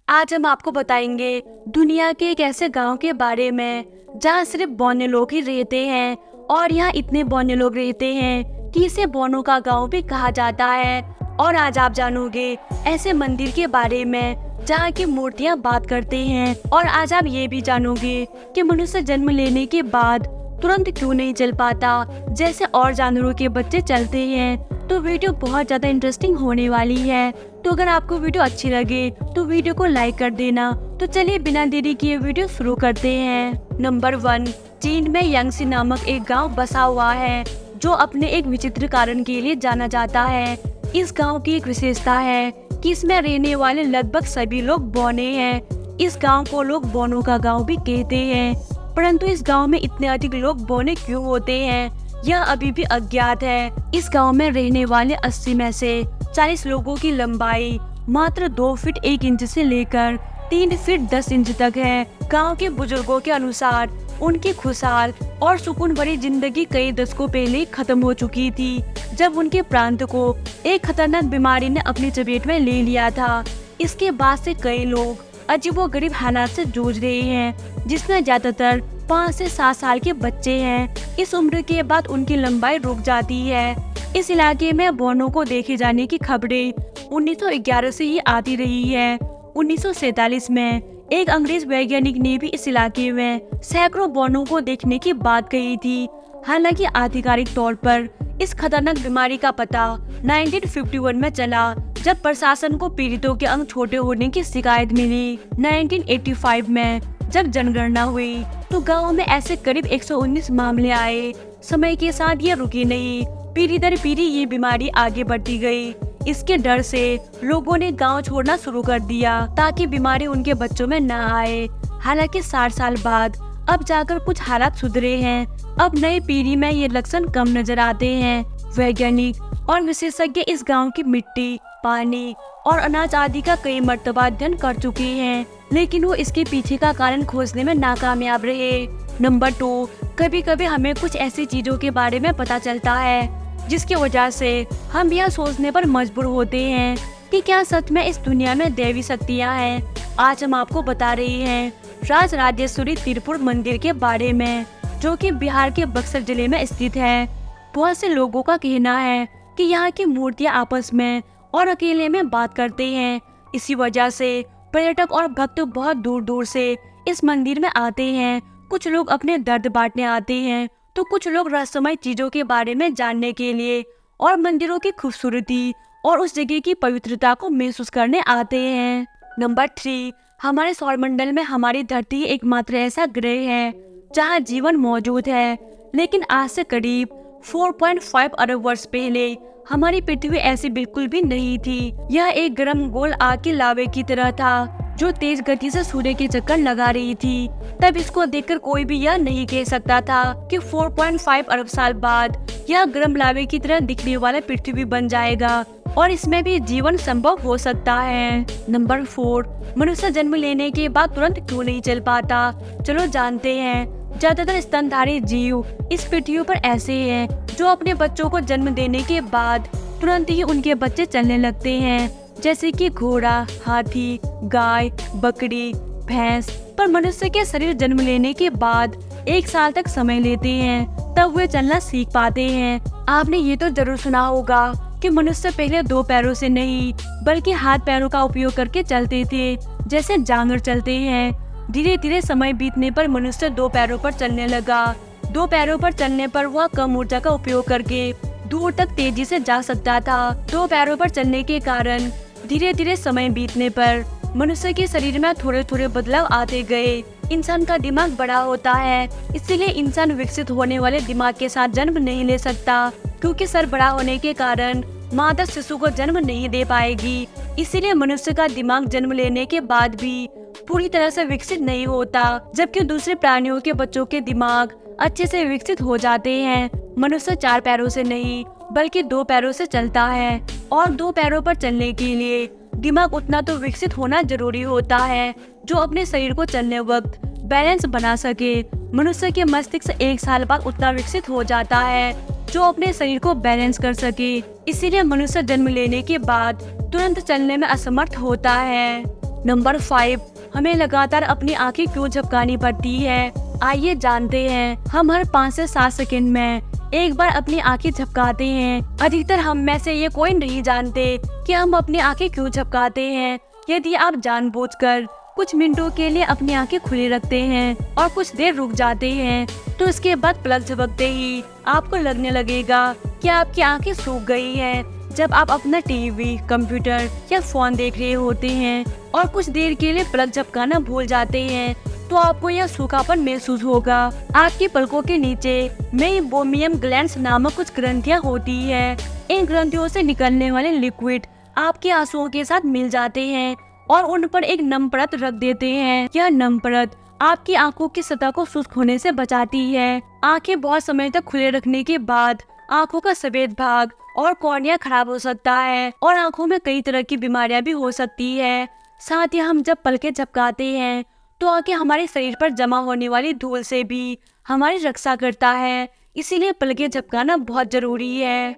आज हम आपको बताएंगे दुनिया के एक ऐसे गांव के बारे में जहां सिर्फ बौने लोग ही रहते हैं और यहाँ इतने बौने लोग रहते हैं कि इसे बौनों का गांव भी कहा जाता है। और आज आप जानोगे ऐसे मंदिर के बारे में जहाँ की मूर्तियाँ बात करते हैं। और आज आप ये भी जानोगे कि मनुष्य जन्म लेने के बाद तुरंत क्यों नहीं चल पाता जैसे और जानवरों के बच्चे चलते हैं। तो वीडियो बहुत ज्यादा इंटरेस्टिंग होने वाली है। तो अगर आपको वीडियो अच्छी लगे तो वीडियो को लाइक कर देना। तो चलिए बिना देरी किए वीडियो शुरू करते हैं। नंबर 1, चीन में यांगसी नामक एक गांव बसा हुआ है जो अपने एक विचित्र कारण के लिए जाना जाता है। इस गांव की एक विशेषता है कि इसमें रहने वाले लगभग सभी लोग बौने हैं। इस गांव को लोग बौनों का गांव भी कहते हैं, परंतु इस गांव में इतने अधिक लोग बौने क्यों होते हैं यह अभी भी अज्ञात है। इस गांव में रहने वाले 80 में से 40 लोगों की लंबाई मात्र 2 फीट 1 इंच से लेकर 3 फीट 10 इंच तक है। गांव के बुजुर्गों के अनुसार उनकी खुशहाल और सुकून भरी जिंदगी कई दशकों पहले खत्म हो चुकी थी, जब उनके प्रांत को एक खतरनाक बीमारी ने अपनी चपेट में ले लिया था। इसके बाद से कई लोग अजीबोगरीब हालात से जूझ रहे हैं, जिसमें ज्यादातर 5 से 7 साल के बच्चे हैं। इस उम्र के बाद उनकी लंबाई रुक जाती है। इस इलाके में बौनों को देखे जाने की खबरें 1911 से ही आती रही है। 1947 में एक अंग्रेज वैज्ञानिक ने भी इस इलाके में सैकड़ों बौनों को देखने की बात कही थी। हालांकि आधिकारिक तौर पर इस खतरनाक बीमारी का पता 1951 में चला, जब प्रशासन को पीड़ितों के अंग छोटे होने की शिकायत मिली। 1985 में जब जनगणना हुई तो गांव में ऐसे करीब 119 मामले आए। समय के साथ ये रुकी नहीं, पीढ़ी दर पीढ़ी ये बीमारी आगे बढ़ती गई। इसके डर से लोगों ने गांव छोड़ना शुरू कर दिया ताकि बीमारी उनके बच्चों में न आए। हालांकि 60 साल बाद अब जाकर कुछ हालात सुधरे हैं। अब नई पीढ़ी में ये लक्षण कम नजर आते हैं। वैज्ञानिक और विशेषज्ञ इस गांव की मिट्टी, पानी और अनाज आदि का कई मर्तबा अध्ययन कर चुके हैं, लेकिन वो इसके पीछे का कारण खोजने में नाकामयाब रहे। नंबर 2, कभी कभी हमें कुछ ऐसी चीजों के बारे में पता चलता है जिसकी वजह से हम यह सोचने पर मजबूर होते हैं कि क्या सच में इस दुनिया में दैवी शक्तियाँ हैं। आज हम आपको बता रहे हैं राज राजेश्वरी त्रिपुर मंदिर के बारे में, जो कि बिहार के बक्सर जिले में स्थित है। बहुत से लोगों का कहना है कि यहाँ की मूर्तियाँ आपस में और अकेले में बात करते हैं। इसी वजह से पर्यटक और भक्त बहुत दूर दूर से इस मंदिर में आते हैं। कुछ लोग अपने दर्द बांटने आते हैं तो कुछ लोग रहस्यमय चीजों के बारे में जानने के लिए और मंदिरों की खूबसूरती और उस जगह की पवित्रता को महसूस करने आते हैं। नंबर 3, हमारे सौरमंडल में हमारी धरती एकमात्र ऐसा ग्रह है जहां जीवन मौजूद है, लेकिन आज से करीब 4.5 अरब वर्ष पहले हमारी पृथ्वी ऐसी बिल्कुल भी नहीं थी। यह एक गर्म गोल आग के लावे की तरह था जो तेज गति से सूर्य के चक्कर लगा रही थी। तब इसको देखकर कोई भी यह नहीं कह सकता था कि 4.5 अरब साल बाद यह गर्म लावे की तरह दिखने वाला पृथ्वी बन जाएगा और इसमें भी जीवन संभव हो सकता है। नंबर 4, मनुष्य जन्म लेने के बाद तुरंत क्यों नहीं चल पाता। चलो जानते हैं। ज्यादातर स्तनधारी जीव इस पृथ्वी पर ऐसे हैं जो अपने बच्चों को जन्म देने के बाद तुरंत ही उनके बच्चे चलने लगते हैं, जैसे कि घोड़ा, हाथी, गाय, बकरी, भैंस। पर मनुष्य के शरीर जन्म लेने के बाद 1 साल तक समय लेते हैं, तब वे चलना सीख पाते हैं। आपने ये तो जरूर सुना होगा कि मनुष्य पहले 2 पैरों से नहीं बल्कि हाथ पैरों का उपयोग करके चलते थे, जैसे जानवर चलते हैं। धीरे धीरे समय बीतने पर मनुष्य 2 पैरों पर चलने लगा। 2 पैरों पर चलने पर वह कम ऊर्जा का उपयोग करके दूर तक तेजी से जा सकता था। 2 पैरों पर चलने के कारण धीरे धीरे समय बीतने पर मनुष्य के शरीर में थोड़े थोड़े बदलाव आते गए। इंसान का दिमाग बड़ा होता है, इसीलिए इंसान विकसित होने वाले दिमाग के साथ जन्म नहीं ले सकता, क्योंकि सर बड़ा होने के कारण मादा शिशु को जन्म नहीं दे पाएगी। इसीलिए मनुष्य का दिमाग जन्म लेने के बाद भी पूरी तरह से विकसित नहीं होता, जबकि दूसरे प्राणियों के बच्चों के दिमाग अच्छे से विकसित हो जाते हैं। मनुष्य 4 पैरों से नहीं बल्कि 2 पैरों से चलता है, और 2 पैरों पर चलने के लिए दिमाग उतना तो विकसित होना जरूरी होता है जो अपने शरीर को चलने वक्त बैलेंस बना सके। मनुष्य के मस्तिष्क 1 साल बाद उतना विकसित हो जाता है जो अपने शरीर को बैलेंस कर सके। इसीलिए मनुष्य जन्म लेने के बाद तुरंत चलने में असमर्थ होता है। नंबर 5, हमें लगातार अपनी आंखें क्यों झपकानी पड़ती है? आइए जानते हैं। हम हर 5 से 7 सेकंड में एक बार अपनी आंखें झपकाते हैं। अधिकतर हम में से ये कोई नहीं जानते कि हम अपनी आंखें क्यों झपकाते हैं। यदि आप जानबूझकर कुछ मिनटों के लिए अपनी आंखें खुली रखते हैं और कुछ देर रुक जाते हैं, तो इसके बाद पलक झपकते ही आपको लगने लगेगा कि आपकी आंखें सूख गई हैं। जब आप अपना टीवी, कंप्यूटर या फोन देख रहे होते हैं और कुछ देर के लिए पलक झपकाना भूल जाते हैं, तो आपको यह सूखापन महसूस होगा। आपकी पलकों के नीचे मेइबोमियम ग्लैंड्स नामक कुछ ग्रंथियां होती है। इन ग्रंथियों से निकलने वाले लिक्विड आपके आंसुओं के साथ मिल जाते हैं और उन पर एक नम परत रख देते हैं। यह नम परत आपकी आंखों की सतह को शुष्क होने से बचाती है। आंखें बहुत समय तक खुले रखने के बाद आंखों का सफेद भाग और कॉर्निया खराब हो सकता है और आंखों में कई तरह की बीमारियां भी हो सकती है। साथ ही हम जब पलकें झपकाते हैं तो आंखें हमारे शरीर पर जमा होने वाली धूल से भी हमारी रक्षा करता है। इसीलिए पलकें झपकाना बहुत जरूरी है।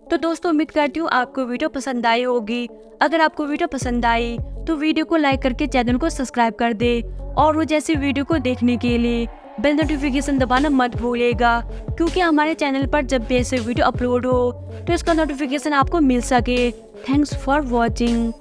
तो दोस्तों, उम्मीद करती हूँ आपको वीडियो पसंद आई होगी। अगर आपको वीडियो पसंद आई तो वीडियो को लाइक करके चैनल को सब्सक्राइब कर दे और वो जैसी वीडियो को देखने के लिए बेल नोटिफिकेशन दबाना मत भूलिएगा, क्योंकि हमारे चैनल पर जब भी ऐसे वीडियो अपलोड हो तो इसका नोटिफिकेशन आपको मिल सके। Thanks for watching.